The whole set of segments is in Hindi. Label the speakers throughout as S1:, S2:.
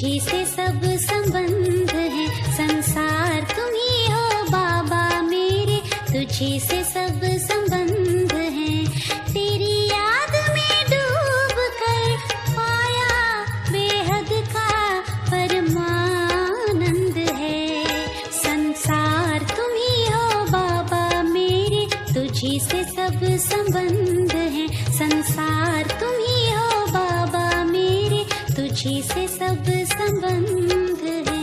S1: तुझी से सब संबंध है, संसार तुम ही हो बाबा मेरे, तुझी से सब संबंध है। तेरी याद में डूब कर पाया बेहद का परमानंद है। संसार तुम ही हो बाबा मेरे, तुझी से सब संबंध है। संसार तुम ही हो बाबा मेरे, तुझी से सब संबंध है।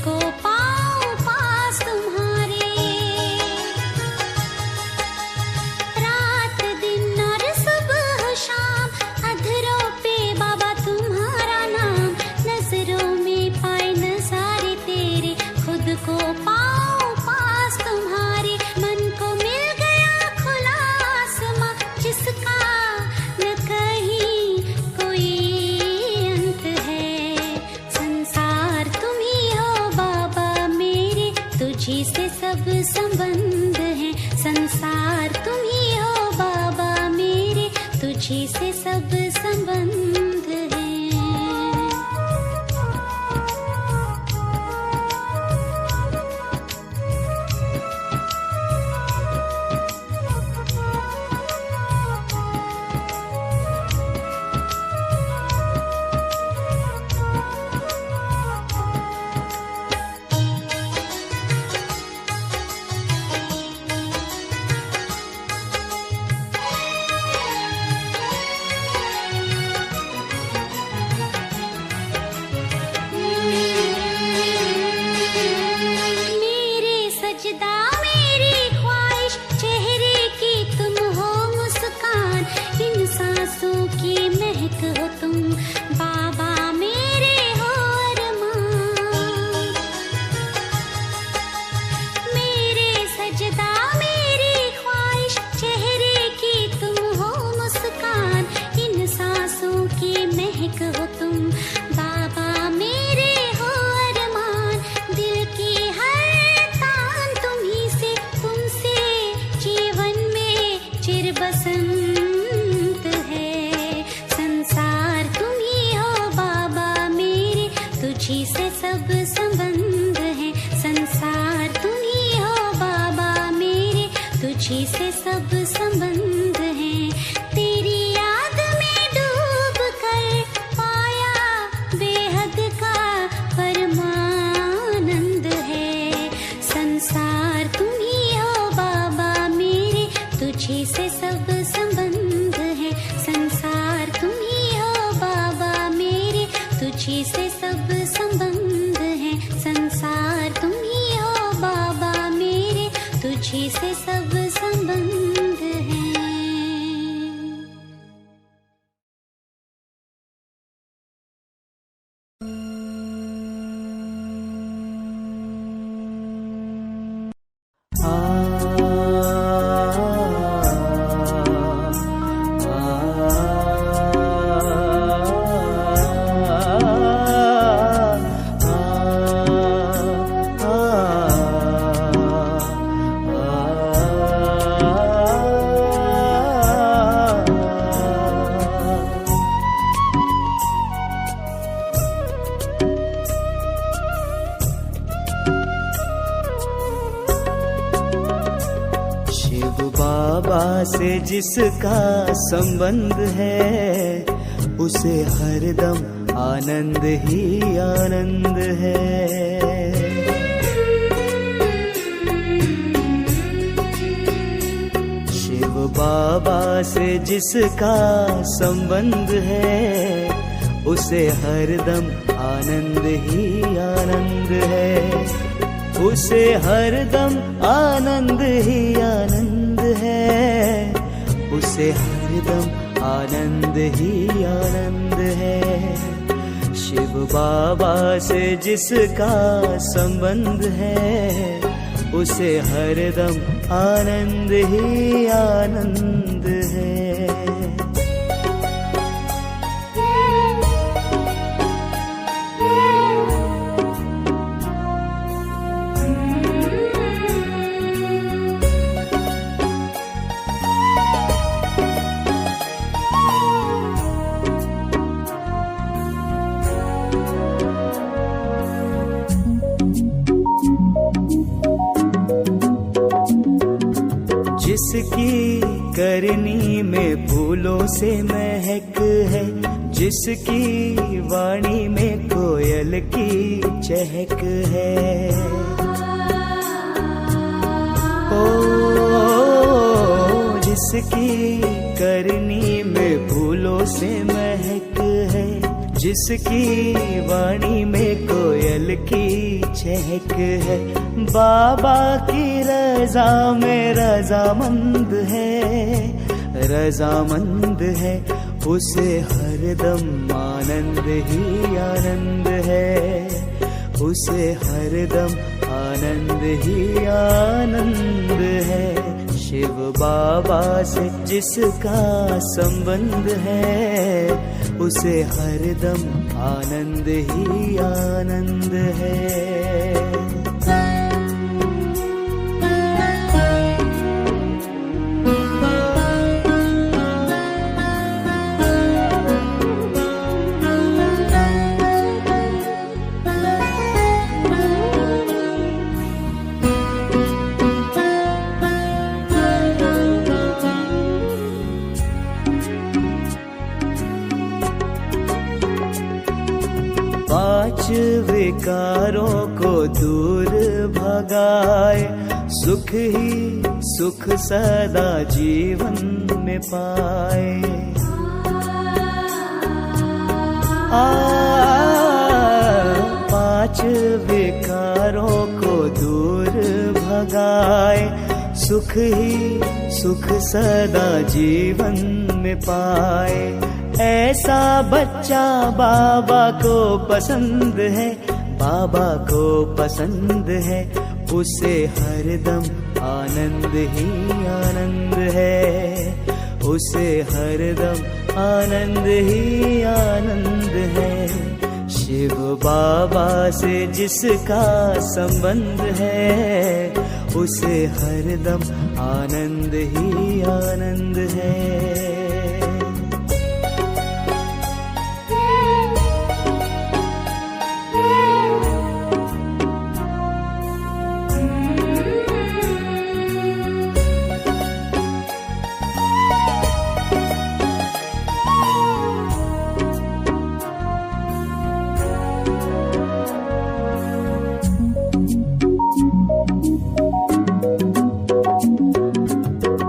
S1: को पाऊं पास तुम्हारे, रात दिन और सुबह शाम अधरों पे बाबा तुम्हारा नाम, नजरों में पाए नजारे तेरे, खुद को पाऊं पास तुम्हारे। मन को मिल गया खुला आसमां जिसका न कहीं कोई अंत है। संसार तुम ही हो बाबा मेरे, तुझी से सब संबंध है। संसार तुम ही हो बाबा मेरे, तुझी से सब संबंध है। हो तुम बाबा मेरे हो अरमान, मेरे सजदा मेरी ख्वाहिश, चेहरे की तुम हो मुस्कान, इन सांसों की महक हो तुम बाबा मेरे हो अरमान। दिल की हर तान तुम्ही से, तुमसे जीवन में चिर बसंत है। संसार तुम ही हो बाबा मेरे, तुझी से सब संबंध है। संसार तुम ही हो बाबा मेरे, तुझी से सब संबंध है। तेरी याद में डूब कर पाया बेहद का परमानंद है। संसार तुम ही हो बाबा मेरे, तुझी से सब संबंध है। संसार तुम ही हो बाबा मेरे, तुझी से सब संबंध है। संसार तुम ही हो बाबा मेरे, तुझी से सब संबंध है।
S2: से जिसका संबंध है, उसे हरदम आनंद ही आनंद है। शिव बाबा से जिसका संबंध है, उसे हरदम आनंद ही आनंद है, उसे हरदम आनंद ही आनंद है, उसे हरदम आनंद ही आनंद है। शिव बाबा से जिसका संबंध है, उसे हरदम आनंद ही आनंद है। जिसकी करनी में फूलों से महक है, जिसकी वाणी में कोयल की चहक है, ओ जिसकी करनी में फूलों से महक है, जिसकी वाणी में कोयल की चहक है, बाबा की रजा में रजामंद है, रजामंद है, उसे हरदम आनंद ही आनंद है, उसे हरदम आनंद ही आनंद है। शिव बाबा से जिसका संबंध है, उसे हरदम आनंद ही आनंद है। पांच विकारों को दूर भगाए, सुख ही सुख सदा जीवन में पाए। पांच विकारों को दूर भगाए, सुख ही सुख सदा जीवन में पाए। ऐसा बच्चा बाबा को पसंद है, बाबा को पसंद है, उसे हरदम आनंद ही आनंद है, उसे हरदम आनंद ही आनंद है। शिव बाबा से जिसका संबंध है, उसे हरदम आनंद ही आनंद है।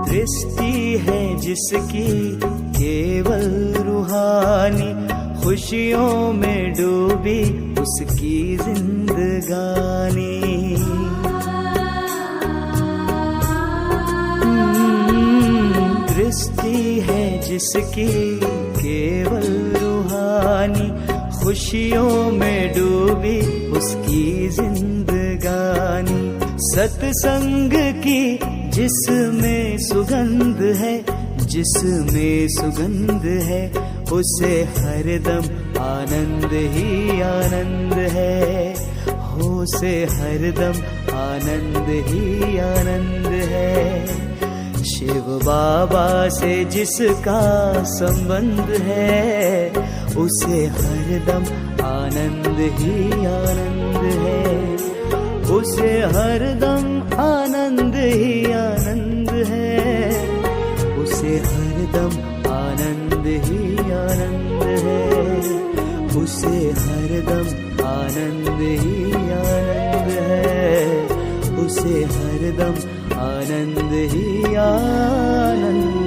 S2: दृष्टि है जिसकी केवल रूहानी, खुशियों में डूबी उसकी जिंदगानी। दृष्टि है जिसकी केवल रूहानी, खुशियों में डूबी उसकी जिंदगानी। सत्संग की जिसमें सुगंध है, जिसमें सुगंध है, उसे हरदम आनंद ही आनंद है, हो से हरदम आनंद ही आनंद है। शिव बाबा से जिसका संबंध है, उसे हरदम आनंद ही आनंद है, उसे हरदम आनंद ही आनंद है, उसे हरदम आनंद ही आनंद है, उसे हरदम आनंद ही आनंद है, उसे हरदम आनंद ही आनंद।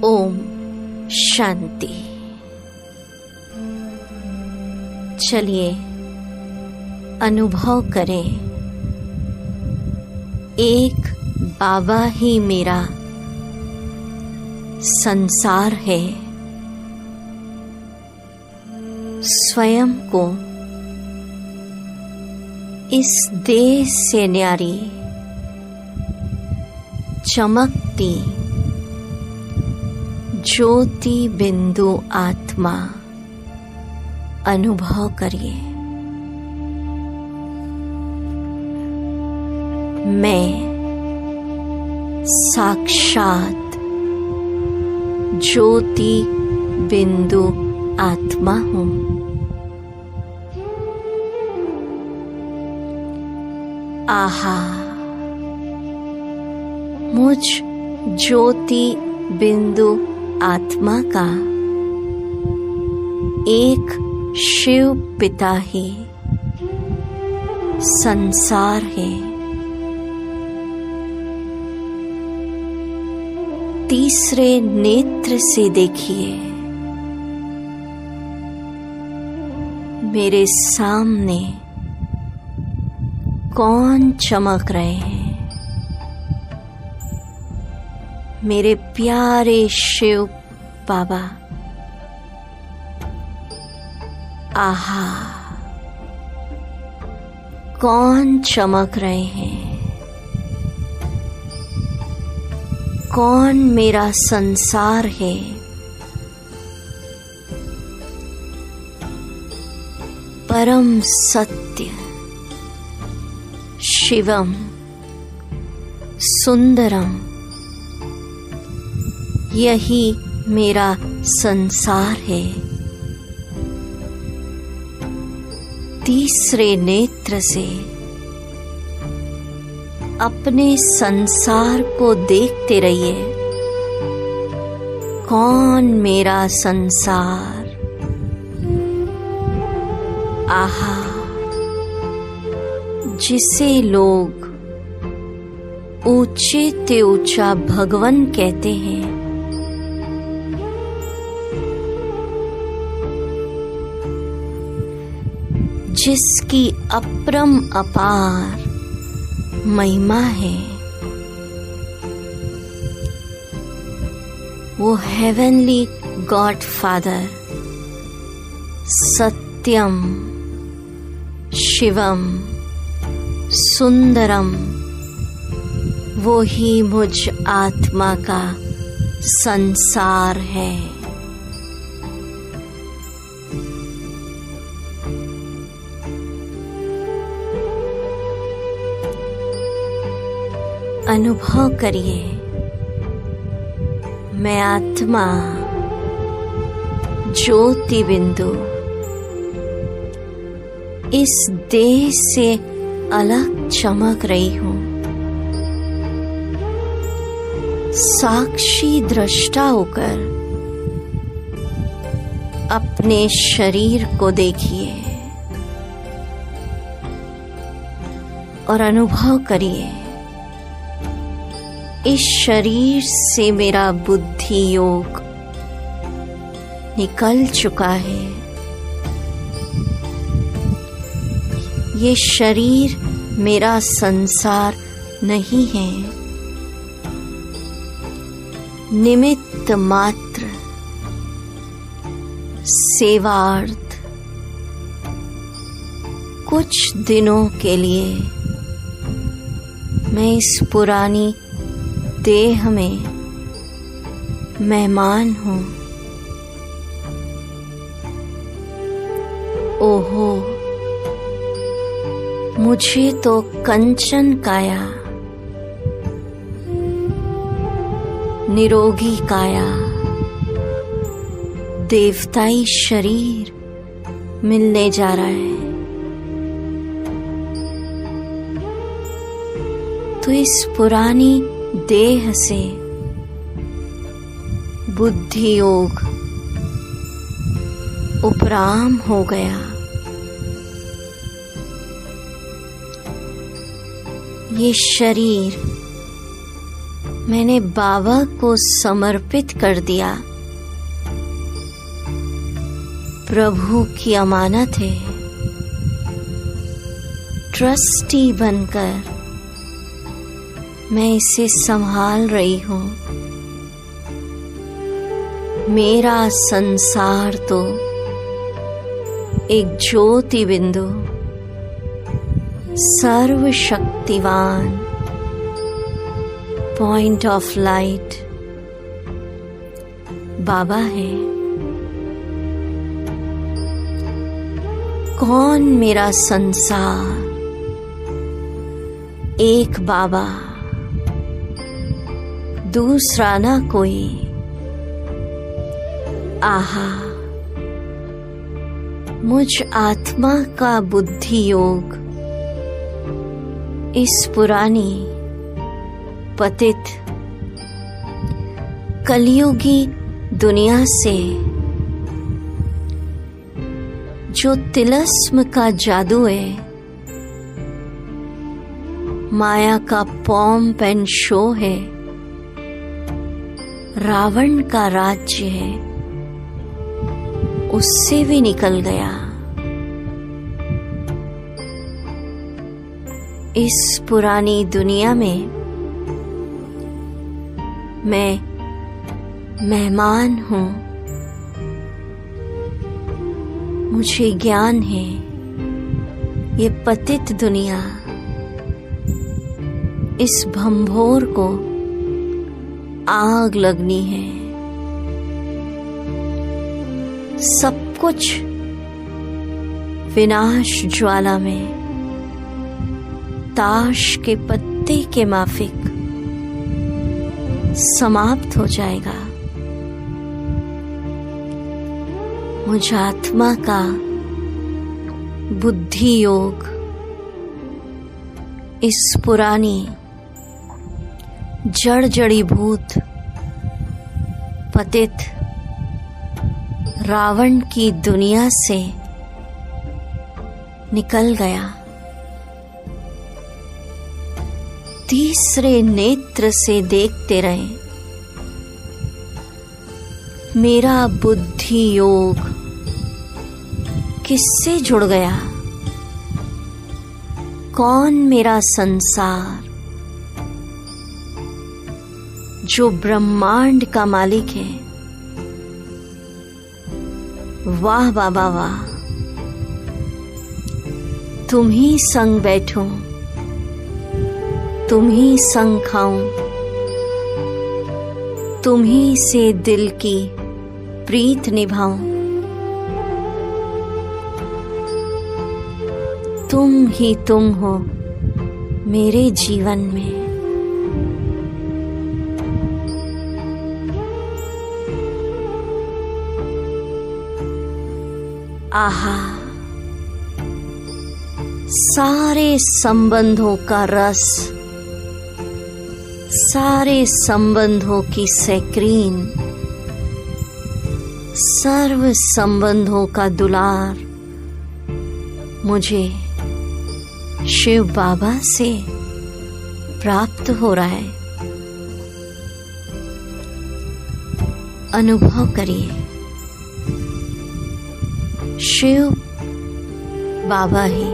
S3: ओम शांति। चलिए अनुभव करें, एक बाबा ही मेरा संसार है। स्वयं को इस देह से न्यारी चमकती ज्योति बिंदु आत्मा अनुभव करिए। मैं साक्षात ज्योति बिंदु आत्मा हूँ। आहा, मुझ ज्योति बिंदु आत्मा का एक शिव पिता ही संसार है। तीसरे नेत्र से देखिए, मेरे सामने कौन चमक रहे हैं? मेरे प्यारे शिव बाबा। आहा, कौन चमक रहे हैं? कौन मेरा संसार है? परम सत्य शिवम सुंदरम, यही मेरा संसार है। तीसरे नेत्र से अपने संसार को देखते रहिए। कौन मेरा संसार? आहा, जिसे लोग ऊंचे ते ऊंचा भगवन कहते हैं, जिसकी अपरम अपार महिमा है, वो हेवनली गॉड फादर सत्यम शिवम सुंदरम, वो ही मुझ आत्मा का संसार है। अनुभव करिए, मैं आत्मा ज्योति बिंदु इस देह से अलग चमक रही हूँ। साक्षी दृष्टा होकर अपने शरीर को देखिए और अनुभव करिए, इस शरीर से मेरा बुद्धि योग निकल चुका है। ये शरीर मेरा संसार नहीं है, निमित्त मात्र सेवार्थ कुछ दिनों के लिए मैं इस पुरानी देह में मेहमान हूँ। ओहो, मुझे तो कंचन काया, निरोगी काया, देवताई शरीर मिलने जा रहा है। तो इस पुरानी देह से बुद्धि योग उपराम हो गया। ये शरीर मैंने बाबा को समर्पित कर दिया। प्रभु की अमानत है। ट्रस्टी बनकर मैं इसे संभाल रही हूँ। मेरा संसार तो एक ज्योति बिंदु सर्वशक्तिवान पॉइंट ऑफ लाइट बाबा है। कौन मेरा संसार? एक बाबा, दूसरा ना कोई। आहा, मुझ आत्मा का बुद्धि योग इस पुरानी पतित कलयुगी दुनिया से जो तिलस्म का जादू है, माया का पॉम्प एंड शो है, रावण का राज्य है, उससे भी निकल गया। इस पुरानी दुनिया में मैं मेहमान हूँ। मुझे ज्ञान है ये पतित दुनिया इस भंभोर को आग लगनी है। सब कुछ विनाश ज्वाला में ताश के पत्ते के माफिक समाप्त हो जाएगा। मुझ आत्मा का बुद्धि योग इस पुरानी जड़ जड़ीभूत पतित रावण की दुनिया से निकल गया। तीसरे नेत्र से देखते रहे। मेरा बुद्धि योग किससे जुड़ गया? कौन मेरा संसार जो ब्रह्मांड का मालिक है? वाह बाबा वाह, तुम ही संग बैठो, तुम ही संग खाऊं, तुम ही से दिल की प्रीत निभाऊं। तुम ही तुम हो मेरे जीवन में। आहा, सारे संबंधों का रस, सारे संबंधों की सैक्रीन, सर्व संबंधों का दुलार मुझे शिव बाबा से प्राप्त हो रहा है। अनुभव करिए, शिव बाबा ही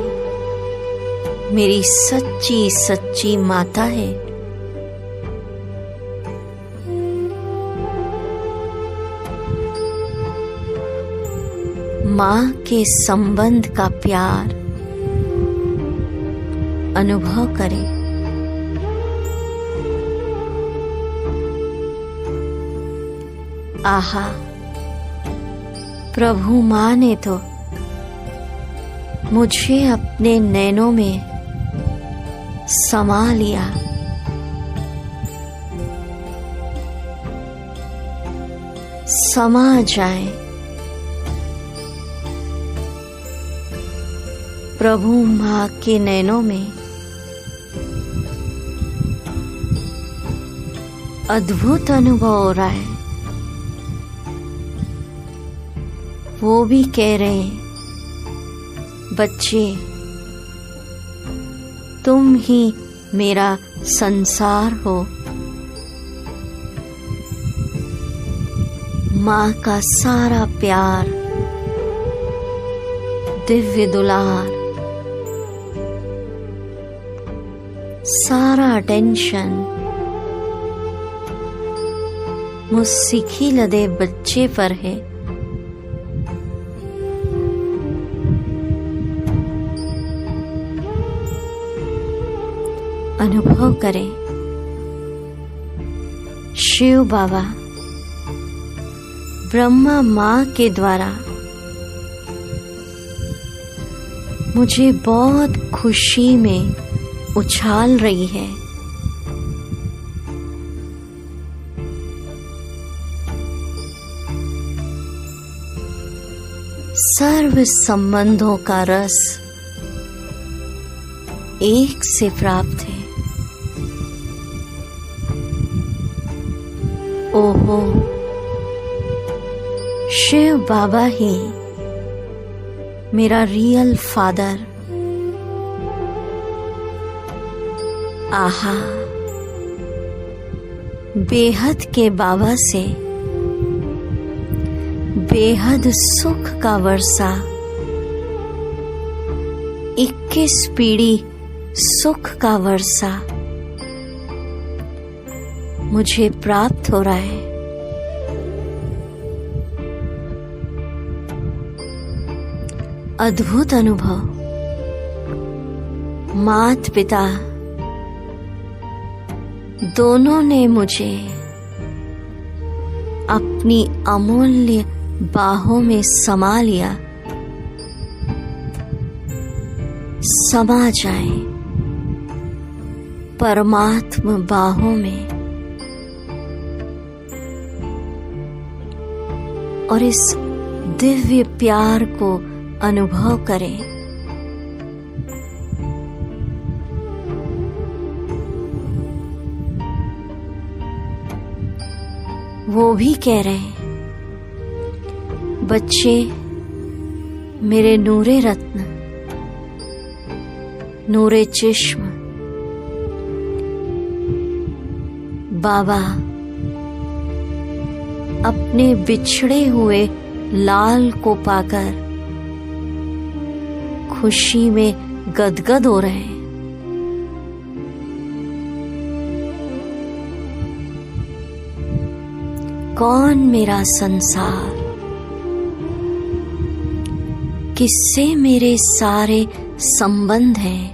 S3: मेरी सच्ची सच्ची माता है। माँ के संबंध का प्यार अनुभव करें। आहा, प्रभु माँ ने तो मुझे अपने नैनों में समा लिया। समा जाए प्रभु माँ के नैनों में। अद्भुत अनुभव हो रहा है। वो भी कह रहे हैं, बच्चे तुम ही मेरा संसार हो, माँ का सारा प्यार, दिव्य दुलार, सारा अटेंशन मुझ सिखी लदे बच्चे पर है। अनुभव करें, शिव बाबा ब्रह्मा माँ के द्वारा मुझे बहुत खुशी में उछाल रही है। सर्व संबंधों का रस एक से प्राप्त है। ओहो, शिव बाबा ही मेरा रियल फादर। आहा, बेहद के बाबा से बेहद सुख का वर्षा, 21 पीढ़ी सुख का वर्षा मुझे प्राप्त हो रहा है। अद्भुत अनुभव। माता पिता दोनों ने मुझे अपनी अमूल्य बाहों में समा लिया। समा जाए परमात्मा बाहों में और इस दिव्य प्यार को अनुभव करें। वो भी कह रहे हैं, बच्चे मेरे नूरे रत्न, नूरे चिश्म, बाबा अपने बिछड़े हुए लाल को पाकर खुशी में गदगद हो रहे हैं। कौन मेरा संसार, किससे मेरे सारे संबंध हैं।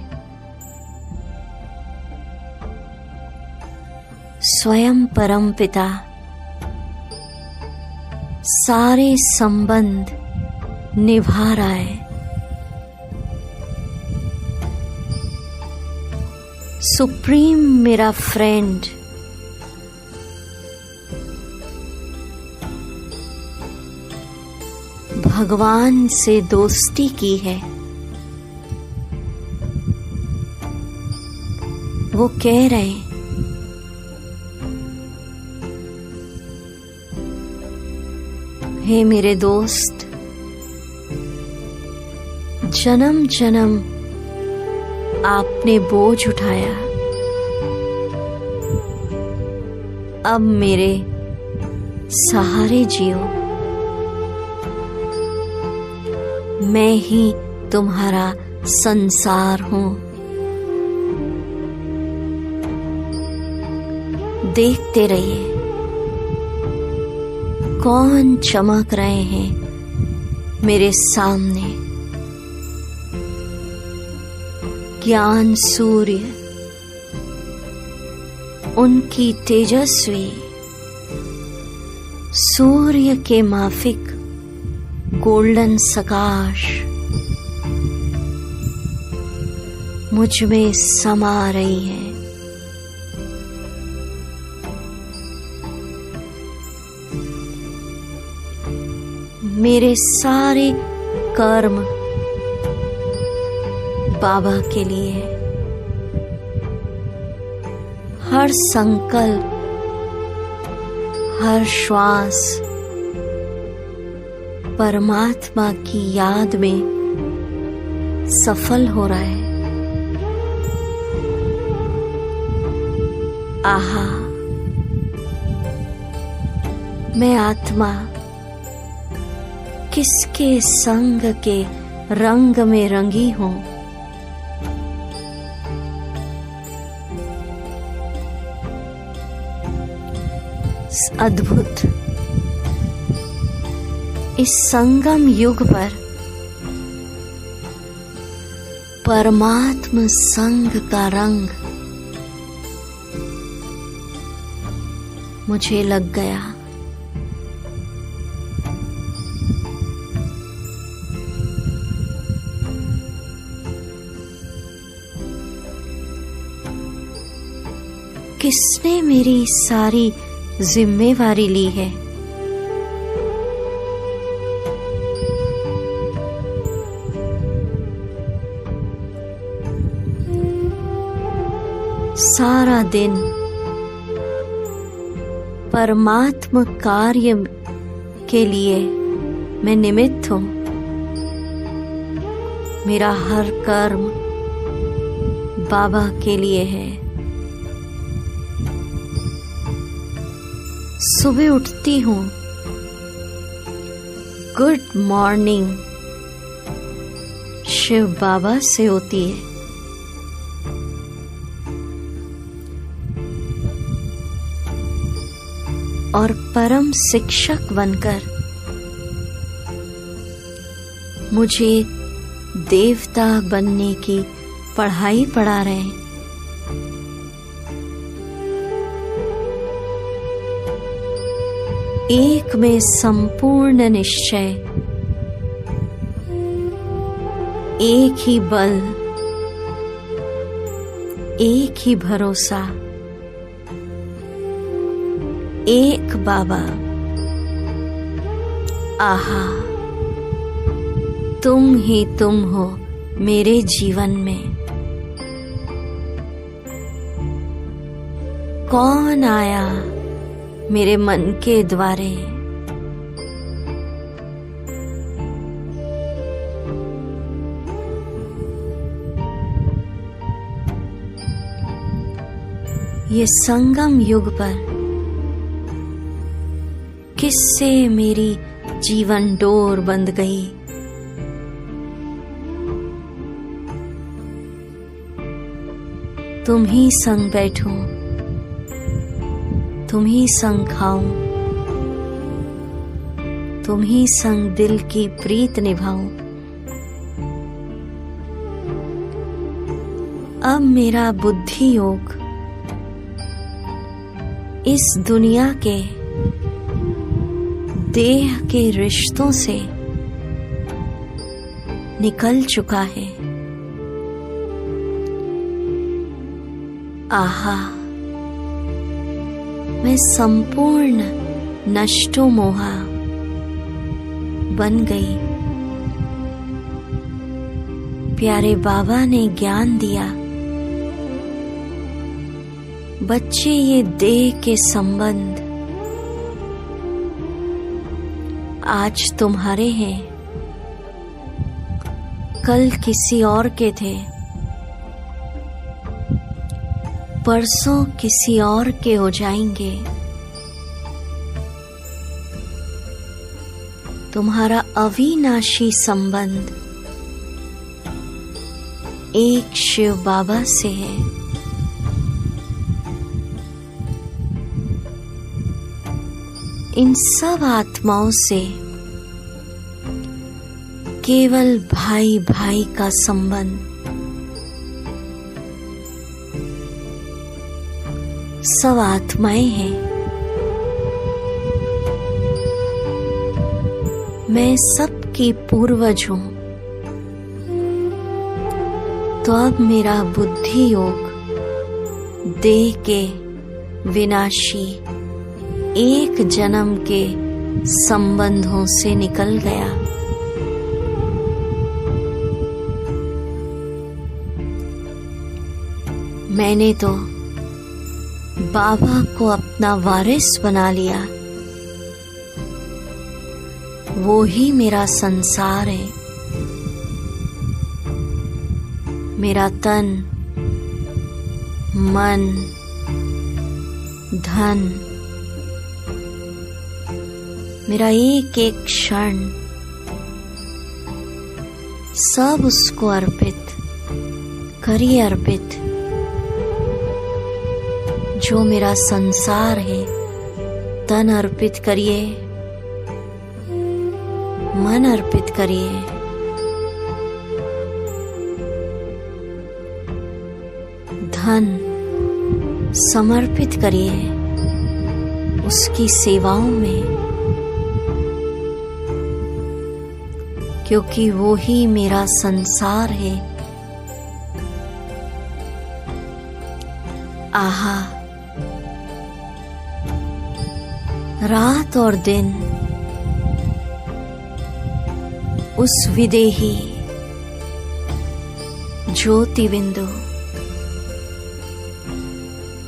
S3: स्वयं परम पिता सारे संबंध निभा रहा है। सुप्रीम मेरा फ्रेंड, भगवान से दोस्ती की है। वो कह रहे हैं, हे मेरे दोस्त, जन्म जन्म आपने बोझ उठाया, अब मेरे सहारे जियो। मैं ही तुम्हारा संसार हूं। देखते रहिए कौन चमक रहे हैं मेरे सामने। ज्ञान सूर्य, उनकी तेजस्वी सूर्य के माफिक गोल्डन सकाश मुझ में समा रही है। मेरे सारे कर्म बाबा के लिए है। हर संकल्प, हर श्वास परमात्मा की याद में सफल हो रहा है। आहा, मैं आत्मा किसके संग के रंग में रंगी हूँ। अद्भुत इस संगम युग पर परमात्म संग का रंग मुझे लग गया। किसने मेरी सारी जिम्मेवारी ली है? सारा दिन परमात्म कार्य के लिए मैं निमित्त हूँ। मेरा हर कर्म बाबा के लिए है। सुबह उठती हूँ, गुड मॉर्निंग शिव बाबा से होती है। और परम शिक्षक बनकर मुझे देवता बनने की पढ़ाई पढ़ा रहे हैं। एक में संपूर्ण निश्चय, एक ही बल, एक ही भरोसा, एक बाबा। आहा, तुम ही तुम हो मेरे जीवन में। कौन आया मेरे मन के द्वारे? ये संगम युग पर किससे मेरी जीवन डोर बंध गई? तुम ही संग बैठूं, तुम ही संग खाऊं, तुम ही संग दिल की प्रीत निभाऊं। अब मेरा बुद्धि योग इस दुनिया के देह के रिश्तों से निकल चुका है। आहा, मैं संपूर्ण नष्टो मोहा बन गई। प्यारे बाबा ने ज्ञान दिया, बच्चे ये देह के संबंध आज तुम्हारे हैं, कल किसी और के थे, परसों किसी और के हो जाएंगे। तुम्हारा अविनाशी संबंध एक शिव बाबा से है। इन सब आत्माओं से केवल भाई भाई का संबंध, सब आत्माएं हैं। मैं सबकी पूर्वज हूं। तो अब मेरा बुद्धि योग देह के विनाशी एक जन्म के संबंधों से निकल गया। मैंने तो बाबा को अपना वारिस बना लिया। वो ही मेरा संसार है। मेरा तन, मन, धन, मेरा एक एक क्षण सब उसको अर्पित करिए, अर्पित। जो मेरा संसार है, तन अर्पित करिए, मन अर्पित करिए, धन समर्पित करिए उसकी सेवाओं में, क्योंकि वो ही मेरा संसार है। आहा, रात और दिन उस विदेही ज्योति बिंदु,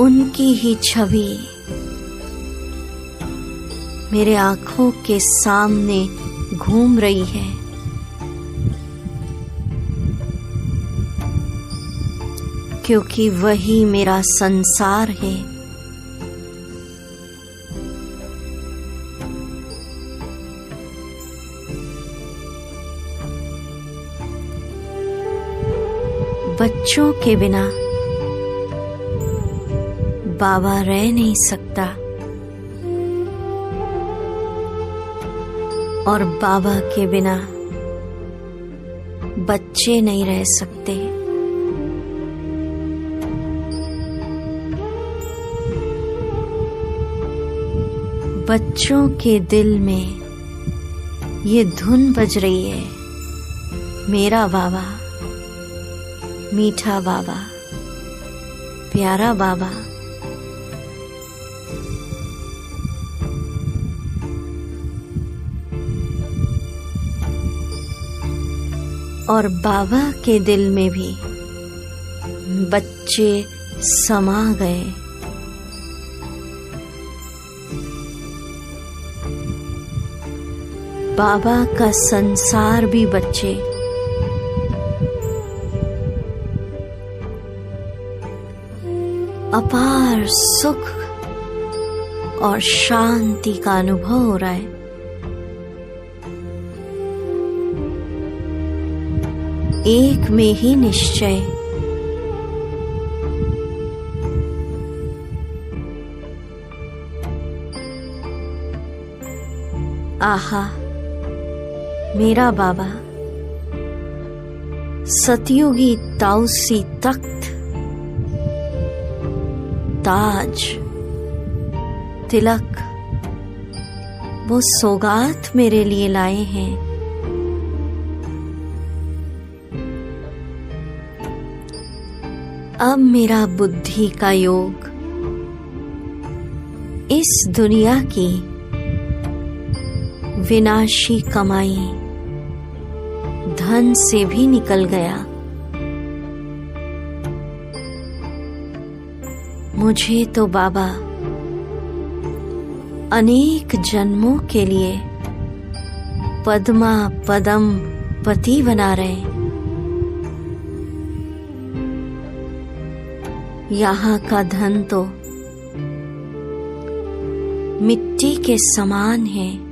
S3: उनकी ही छवि मेरे आंखों के सामने घूम रही है। क्योंकि वही मेरा संसार है। बच्चों के बिना बाबा रह नहीं सकता और बाबा के बिना बच्चे नहीं रह सकते। बच्चों के दिल में ये धुन बज रही है, मेरा बाबा, मीठा बाबा, प्यारा बाबा। और बाबा के दिल में भी बच्चे समा गए। बाबा का संसार भी बच्चे। अपार सुख और शांति का अनुभव हो रहा है। एक में ही निश्चय, आहा, मेरा बाबा सतयुगी ताउसी तख्त, ताज, तिलक वो सौगात मेरे लिए लाए हैं। अब मेरा बुद्धि का योग इस दुनिया की विनाशी कमाई धन से भी निकल गया। मुझे तो बाबा अनेक जन्मों के लिए पद्मा पदम पति बना रहे। यहाँ का धन तो मिट्टी के समान है।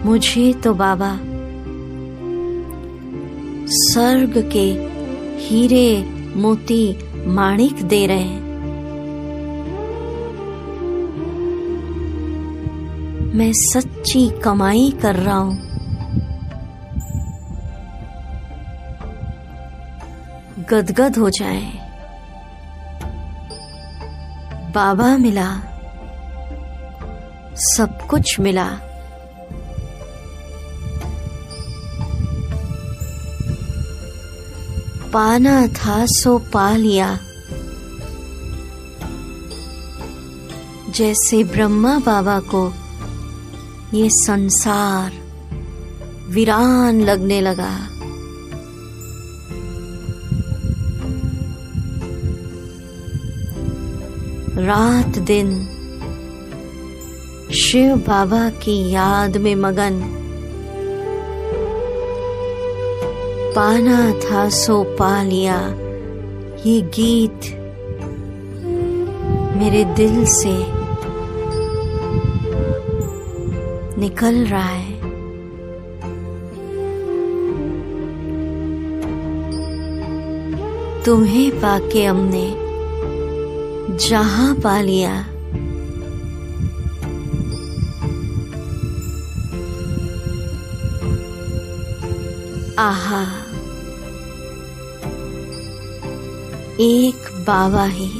S3: मुझे तो बाबा स्वर्ग के हीरे मोती माणिक दे रहे हैं। मैं सच्ची कमाई कर रहा हूं। गदगद हो जाए। बाबा मिला, सब कुछ मिला। पाना था सो पा लिया। जैसे ब्रह्मा बाबा को ये संसार वीरान लगने लगा। रात दिन शिव बाबा की याद में मगन। पाना था सो पा लिया, ये गीत मेरे दिल से निकल रहा है। तुम्हें पाके हमने जहां पा लिया, आहा, एक बाबा ही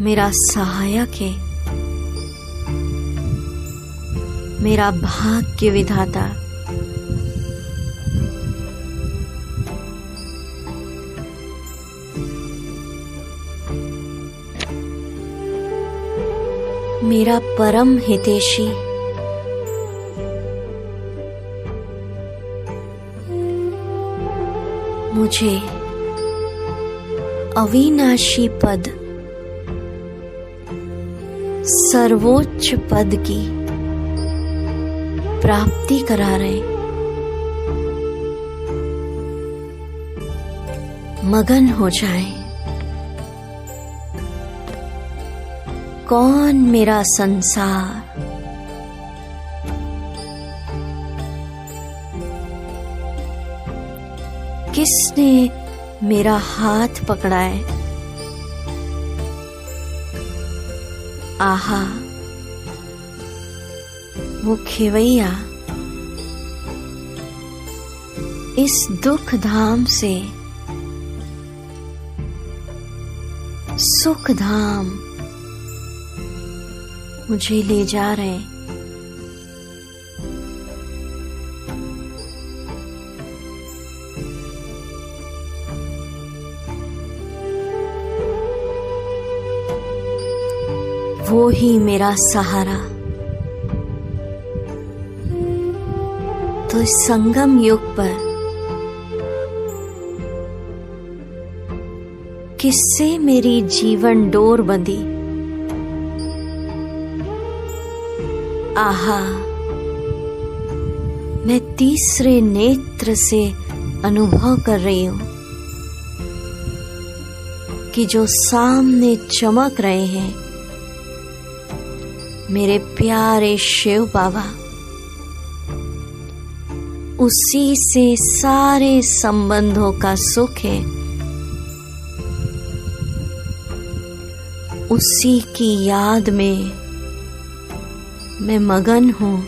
S3: मेरा सहायक है, मेरा भाग्य विधाता। मेरा परम हितैषी, मुझे अविनाशी पद, सर्वोच्च पद की प्राप्ति करा रहे। मगन हो जाए। कौन मेरा संसार, किसने मेरा हाथ पकड़ा है? आहा, वो खेवैया इस दुख धाम से सुख धाम मुझे ले जा रहे। वो ही मेरा सहारा। तो इस संगम युग पर किससे मेरी जीवन डोर बंधी? आहा, मैं तीसरे नेत्र से अनुभव कर रही हूं कि जो सामने चमक रहे हैं मेरे प्यारे शिव बाबा, उसी से सारे संबंधों का सुख है, उसी की याद में मैं मगन हूं,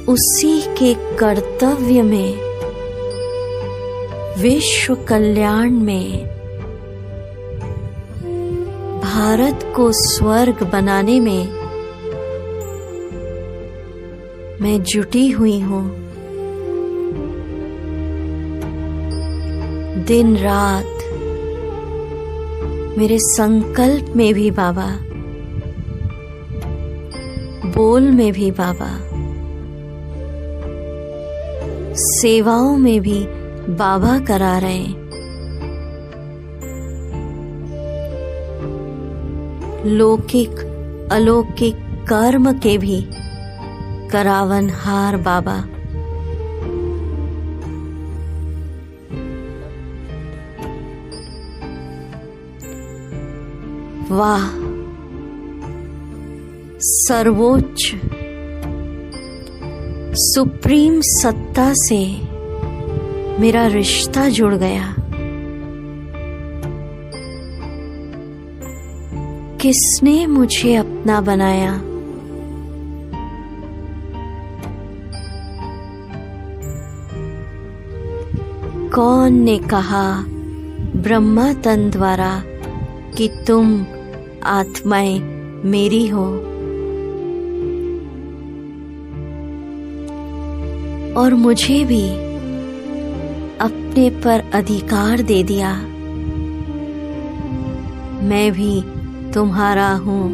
S3: उसी के कर्तव्य में, विश्व कल्याण में, भारत को स्वर्ग बनाने में मैं जुटी हुई हूं। दिन रात मेरे संकल्प में भी बाबा, बोल में भी बाबा, सेवाओं में भी बाबा करा रहे। लौकिक अलौकिक कर्म के भी करावनहार बाबा। वाह, सर्वोच्च सुप्रीम सत्ता से मेरा रिश्ता जुड़ गया। किसने मुझे अपना बनाया? कौन ने कहा ब्रह्मा तन द्वारा कि तुम आत्माएं मेरी हो? और मुझे भी अपने पर अधिकार दे दिया। मैं भी तुम्हारा हूं।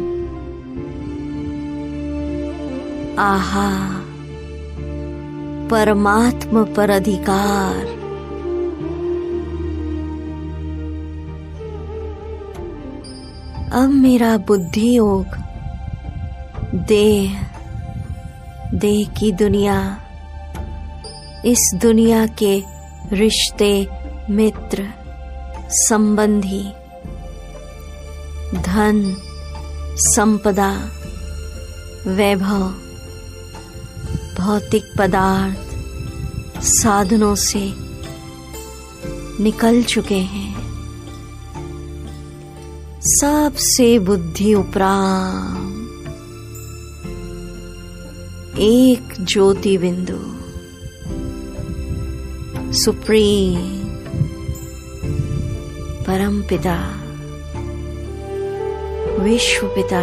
S3: आहा, परमात्मा पर अधिकार। अब मेरा बुद्धि योग, देह की दुनिया, इस दुनिया के रिश्ते मित्र, संबंधी, धन, संपदा, वैभव, भौतिक पदार्थ, साधनों से निकल चुके हैं। सबसे बुद्धि उपराम एक ज्योति बिंदु, सुप्रीम परम पिता, विश्व पिता,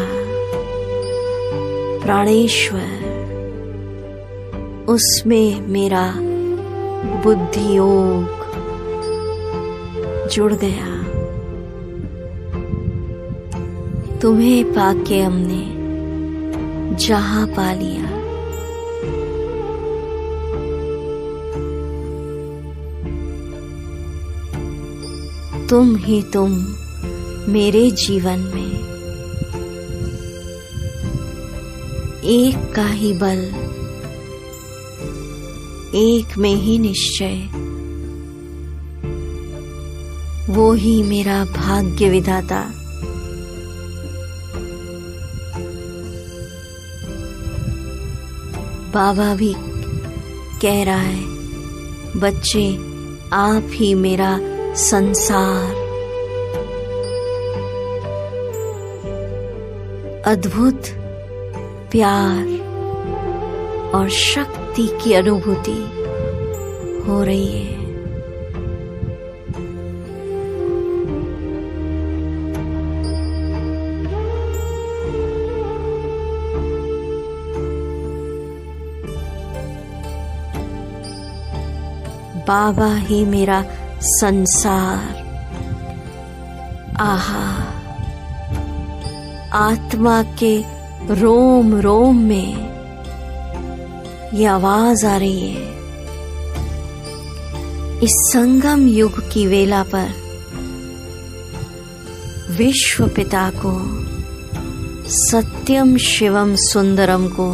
S3: प्राणेश्वर, उसमें मेरा बुद्धि योग जुड़ गया। तुम्हें पाके हमने जहां पा लिया। तुम ही तुम मेरे जीवन में एक का ही बल, एक में ही निश्चय, वो ही मेरा भाग्य विधाता। बाबा भी कह रहा है, बच्चे आप ही मेरा संसार, अद्भुत प्यार और शक्ति की अनुभूति हो रही है। बाबा ही मेरा संसार। आहा, आत्मा के रोम रोम में ये आवाज आ रही है। इस संगम युग की वेला पर विश्व पिता को, सत्यम शिवम सुंदरम को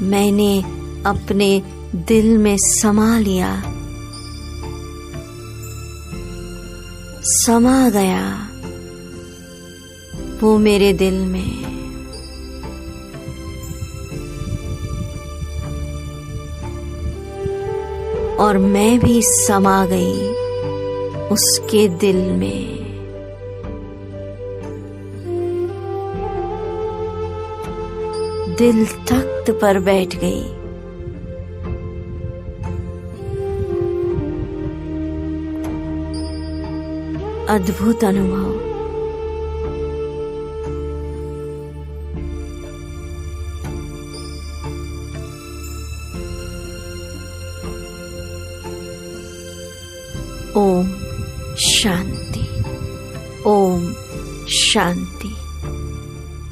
S3: मैंने अपने दिल में समा लिया, समा गया वो मेरे दिल में। और मैं भी समा गई उसके दिल में। दिल तख्त पर बैठ गई। अद्भुत अनुभव। ओम शांति, ओम शांति,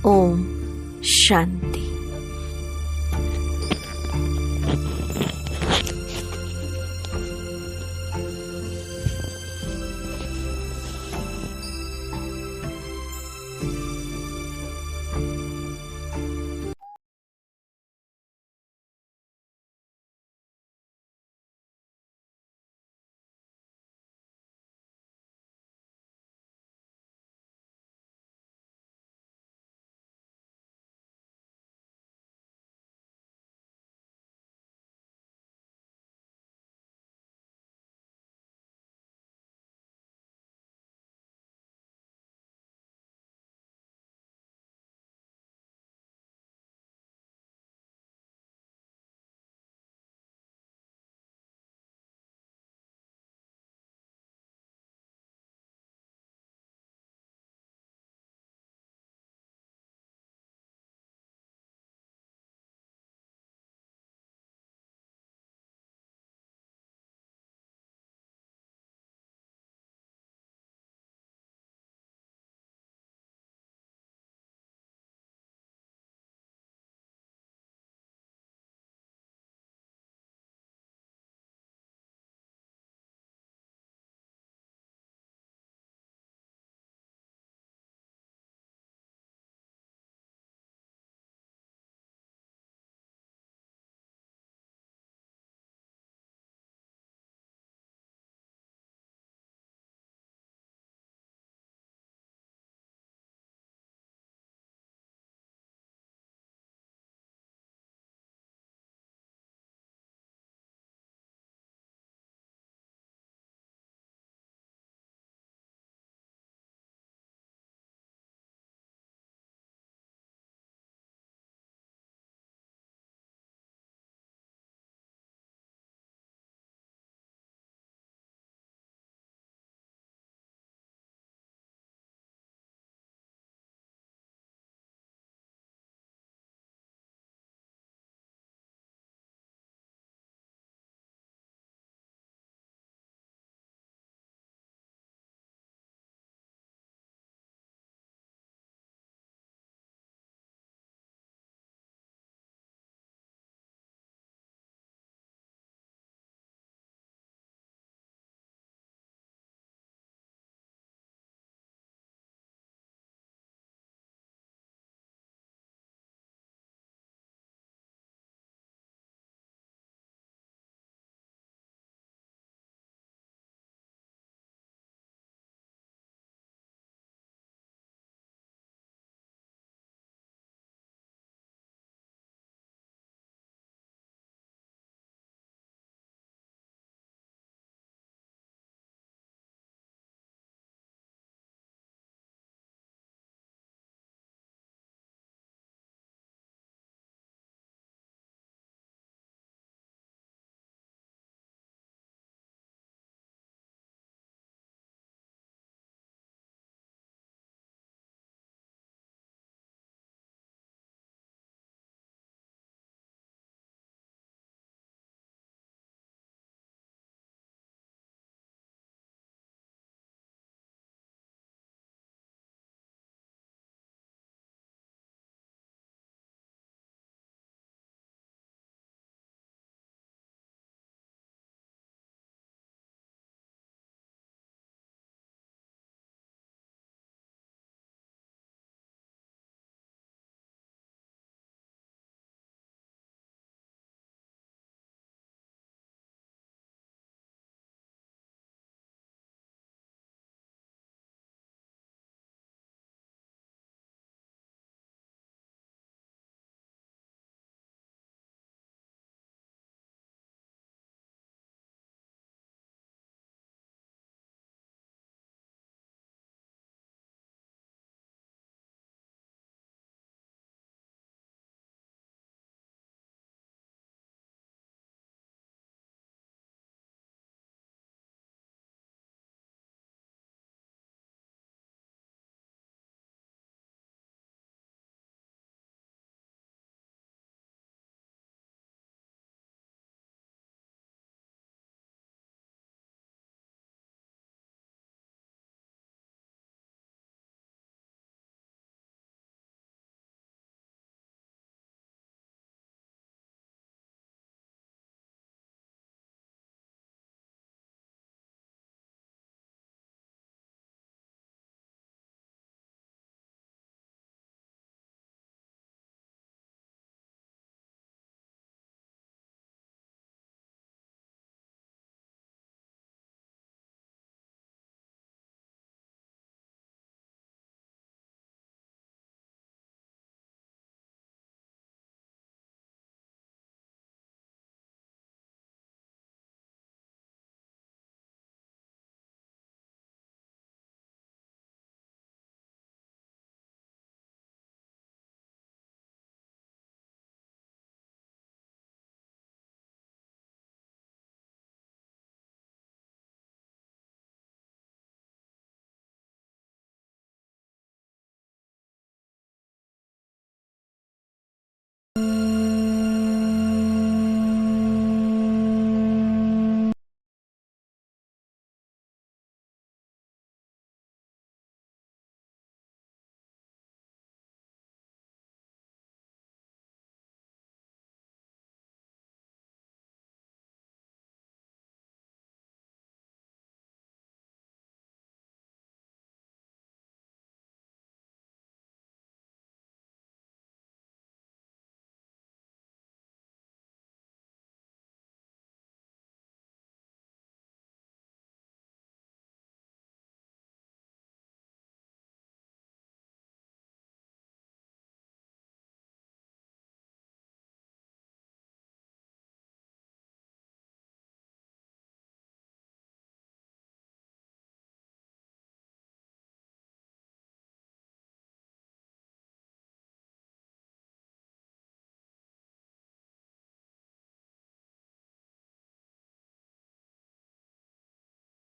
S3: ओम शांति।